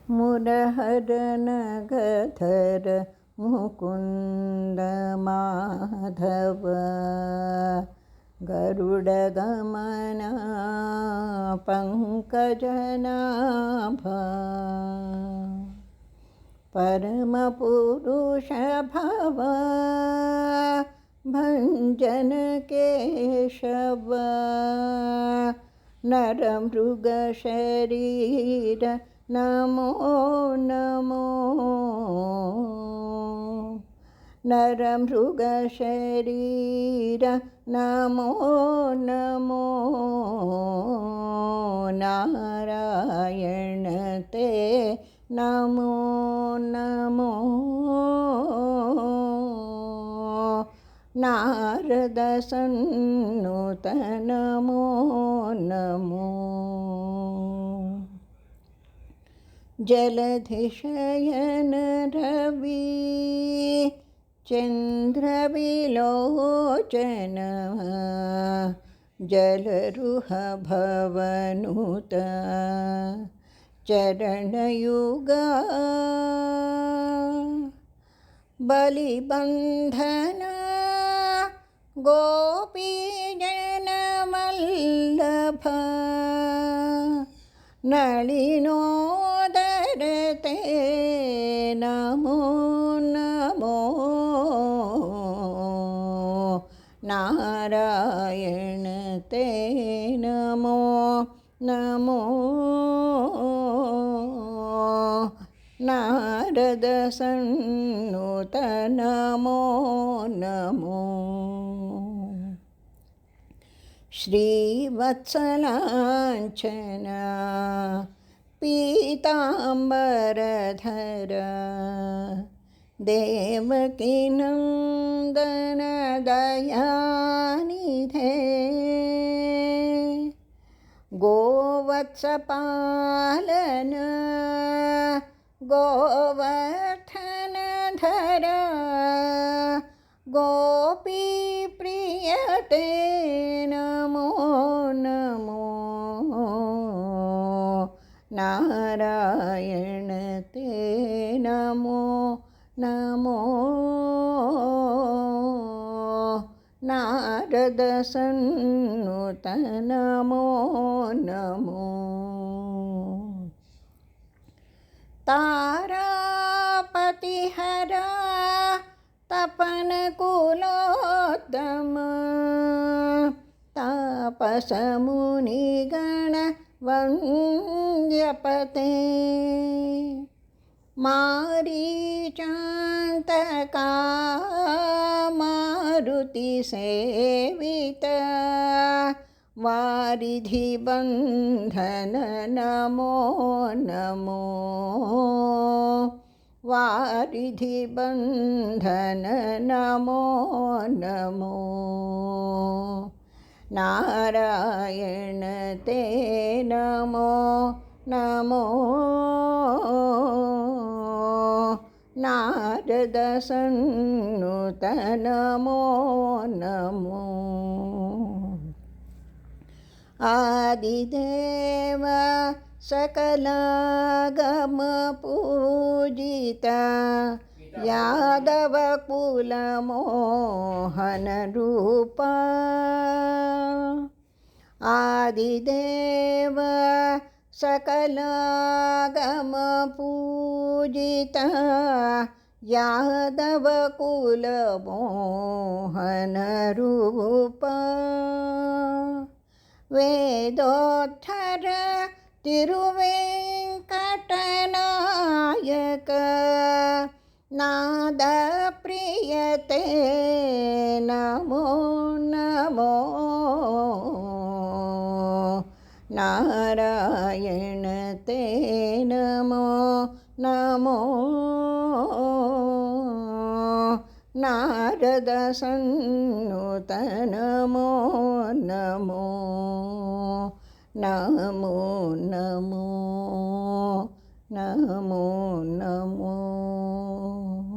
मुरहर नगधर मुकुंद माधव गरुडगमना पंकजनाभ परमपुरुष भव भंजन केशव नरमृगशरीर नमो नमो नरमृगशरीर नमो नमो नारायण ते नमो नमो नारद सन्नुत नमो नमो जलधिशयन रवि चन्द्रविलोचन जलरुह भवनुत चरणयुगा बलिबन्धन गोपीजनवल्लभ नलिनोदरते नमो नमो नारायण ते नमो नमो नारद सन्नुत नमो नमो श्रीवत्सलाञ्छना पीताम्बरधर देवकीनन्दन दयानिधे गोवत्सपालन गोवर्धनधर गोपीप्रियते नमो नमो नारायण ते नमो नमो नारद सन्नुत नमो नमो तारापतिहरा तपन कुलोत्तम तापस मुनिगण वन्द्यपते मारीचान्तका मारुति सेवित वारिधिबन्धन नमो नमो वारिधिबन्धन नमो नमो नारायण ते नमो नमो नारद सन्नुत नमो नमो आदिदेव सकलागम पूजिता यादव कुल मोहन रूपा आदिदेव सकलागम पूजिता यादव कुल मोहन रूपा वेदोत्थर तिरुवेंकटनायक नाद प्रियते नमो नमो नारायण ते नमो नमो नारद सन्नुत नमो नमो नमो नमो नमो नमो